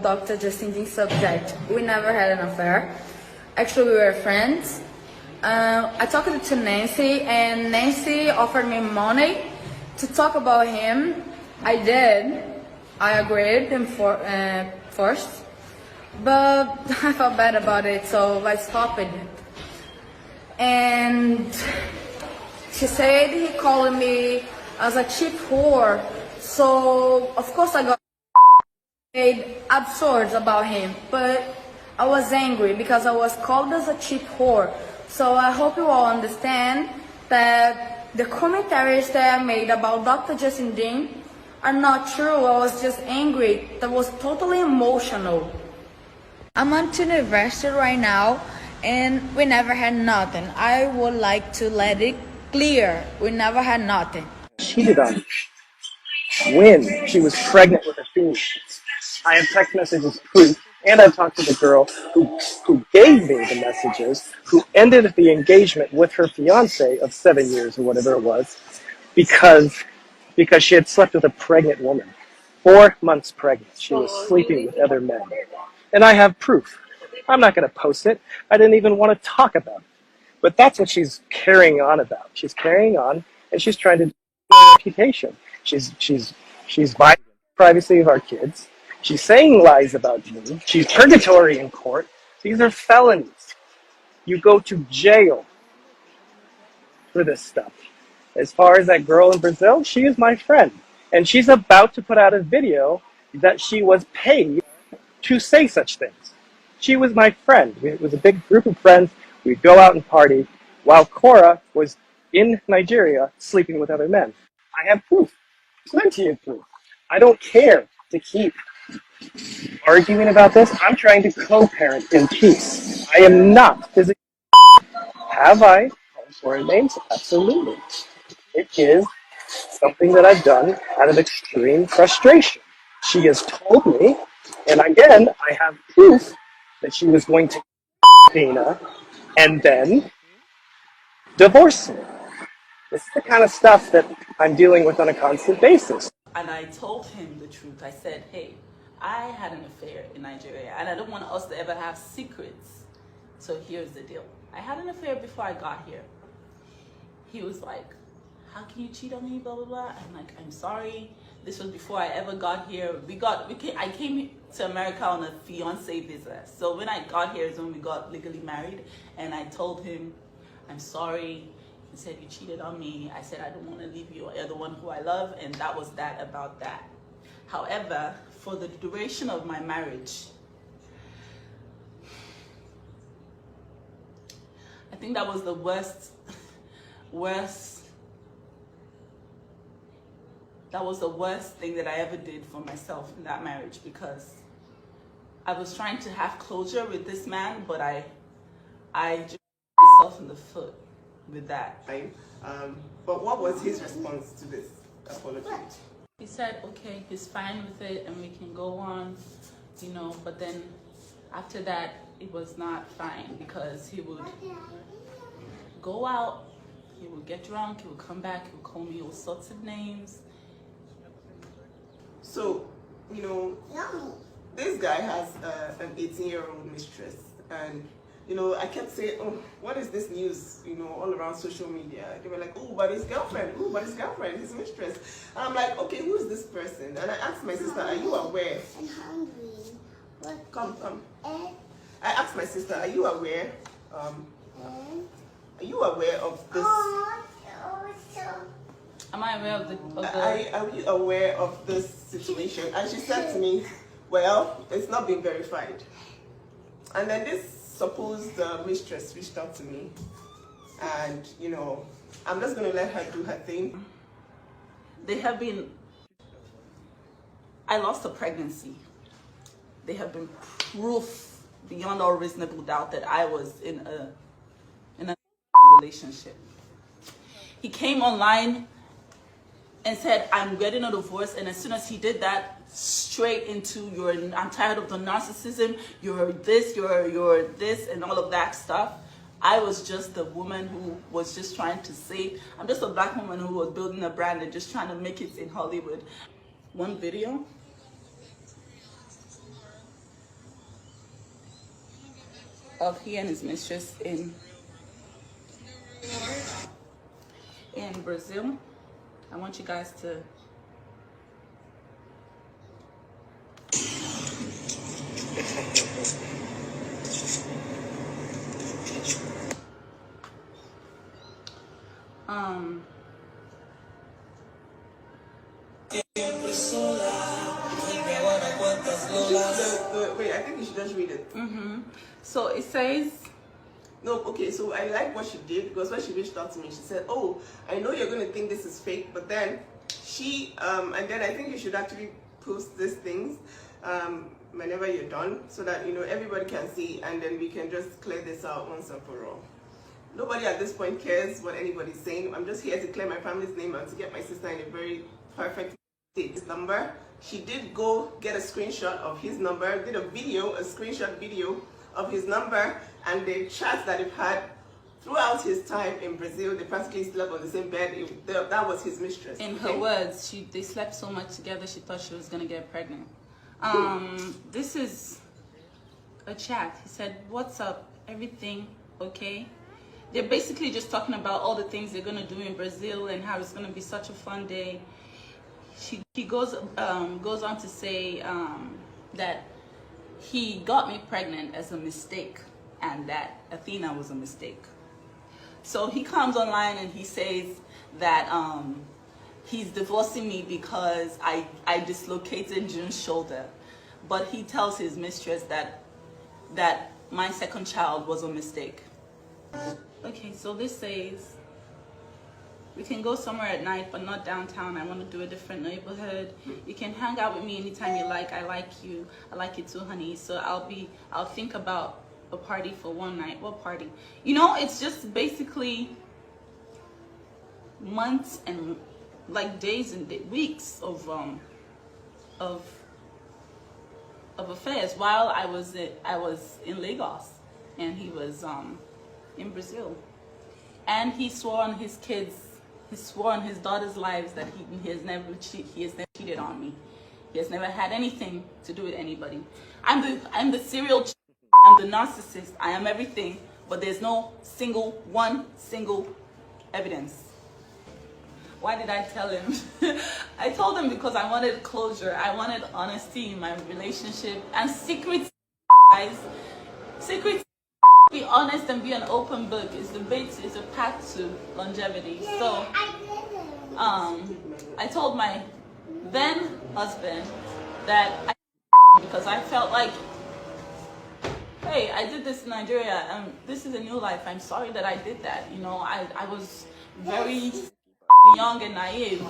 Dr. Justin Dean's subject. We never had an affair. Actually, we were friends. I talked to Nancy, and Nancy offered me money to talk about him. I did. I agreed first, but I felt bad about it, so I stopped it. And she said he called me as a cheap whore. So of course I got made absurd about him, but I was angry because I was called as a cheap whore. So I hope you all understand that the commentaries that I made about Dr. Justin Dean are not true. I was just angry. That was totally emotional. I'm on to university right now, and we never had nothing. I would like to let it clear. We never had nothing. Cheated on me when she was pregnant with a female. I have text messages proof, and I've talked to the girl who gave me the messages, who ended the engagement with her fiance of 7 years or whatever it was, because she had slept with a pregnant woman. 4 months pregnant. She was sleeping with other men. And I have proof. I'm not going to post it. I didn't even want to talk about it. But that's what she's carrying on about. She's carrying on, and she's trying to do a reputation. She's violating the privacy of our kids. She's saying lies about me. She's purgatory in court. These are felonies. You go to jail for this stuff. As far as that girl in Brazil, she is my friend. And she's about to put out a video that she was paid to say such things. She was my friend. It was a big group of friends. We'd go out and party while Korra was in Nigeria sleeping with other men. I have proof. Plenty of proof. I don't care to keep arguing about this. I'm trying to co-parent in peace. I am not physically. Have I called for names? Absolutely. It is something that I've done out of extreme frustration. She has told me, and again, I have proof that she was going to Dana and then divorce me. This is the kind of stuff that I'm dealing with on a constant basis. And I told him the truth. I said, hey, I had an affair in Nigeria, and I don't want us to ever have secrets. So here's the deal. I had an affair before I got here. He was like, how can you cheat on me, blah, blah, blah. I'm like, I'm sorry. This was before I ever got here. I came to America on a fiance visa. So when I got here is when we got legally married. And I told him, I'm sorry. He said, you cheated on me. I said, I don't want to leave you. You're the one who I love. And that was that about that. However, for the duration of my marriage, I think that was the worst. That was the worst thing that I ever did for myself in that marriage, because I was trying to have closure with this man, but I just shot myself in the foot with that. But what was his response to this apology? He said, okay, he's fine with it and we can go on, you know, but then after that, it was not fine, because he would go out, he would get drunk, he would come back, he would call me all sorts of names. So, you know, this guy has an 18-year-old mistress, and, you know, I kept saying, oh, what is this news, you know, all around social media? They were like, oh, but his girlfriend, his mistress. And I'm like, okay, who is this person? And I asked my sister, are you aware? I'm hungry. Come. I asked my sister, are you aware? Are you aware of this? Am I aware of the... Are you aware of this situation? And she said to me, well, it's not been verified. And then this supposed mistress reached out to me. And, you know, I'm just going to let her do her thing. They have been... I lost a pregnancy. They have been proof beyond all reasonable doubt that I was in a relationship. He came online and said, I'm getting a divorce, and as soon as he did that, straight into I'm tired of the narcissism, you're this, you're this, and all of that stuff. I was just a woman who was just trying to save. I'm just a black woman who was building a brand and just trying to make it in Hollywood. One video, of he and his mistress in Brazil. I want you guys to wait, I think you should just read it. so it says, No, okay, so I like what she did because when she reached out to me, she said, oh, I know you're going to think this is fake, but then and then I think you should actually post these things whenever you're done so that, everybody can see and then we can just clear this out once and for all. Nobody at this point cares what anybody's saying. I'm just here to clear my family's name and to get my sister in a very perfect state. His number, she did go get a screenshot of his number, did a screenshot video of his number and the chats that they've had throughout his time in Brazil. They practically slept on the same bed. That was his mistress. in her words, they slept so much together she thought she was gonna get pregnant. This is a chat. He said, "What's up? Everything okay?" They're basically just talking about all the things they're gonna do in Brazil and how it's gonna be such a fun day. He goes on to say that he got me pregnant as a mistake and that Athena was a mistake. So he comes online and he says that he's divorcing me because I dislocated June's shoulder, but he tells his mistress that my second child was a mistake. Okay, so this says, we can go somewhere at night, but not downtown. I want to do a different neighborhood. You can hang out with me anytime you like. I like you. I like you too, honey. So I'll think about a party for one night. What party? It's just basically months and like days and weeks of affairs while I was in Lagos and he was in Brazil, and he swore on his kids. He swore on his daughter's lives that he has never cheated on me. He has never had anything to do with anybody. I'm the serial cheater. I'm the narcissist. I am everything, but there's no single evidence. Why did I tell him? I told him because I wanted closure. I wanted honesty in my relationship and secrets, guys. Secrets. Be honest and be an open book is a path to longevity. So I told my then husband that because I felt like, hey, I did this in Nigeria and this is a new life. I'm sorry that I did that. I was very young and naive.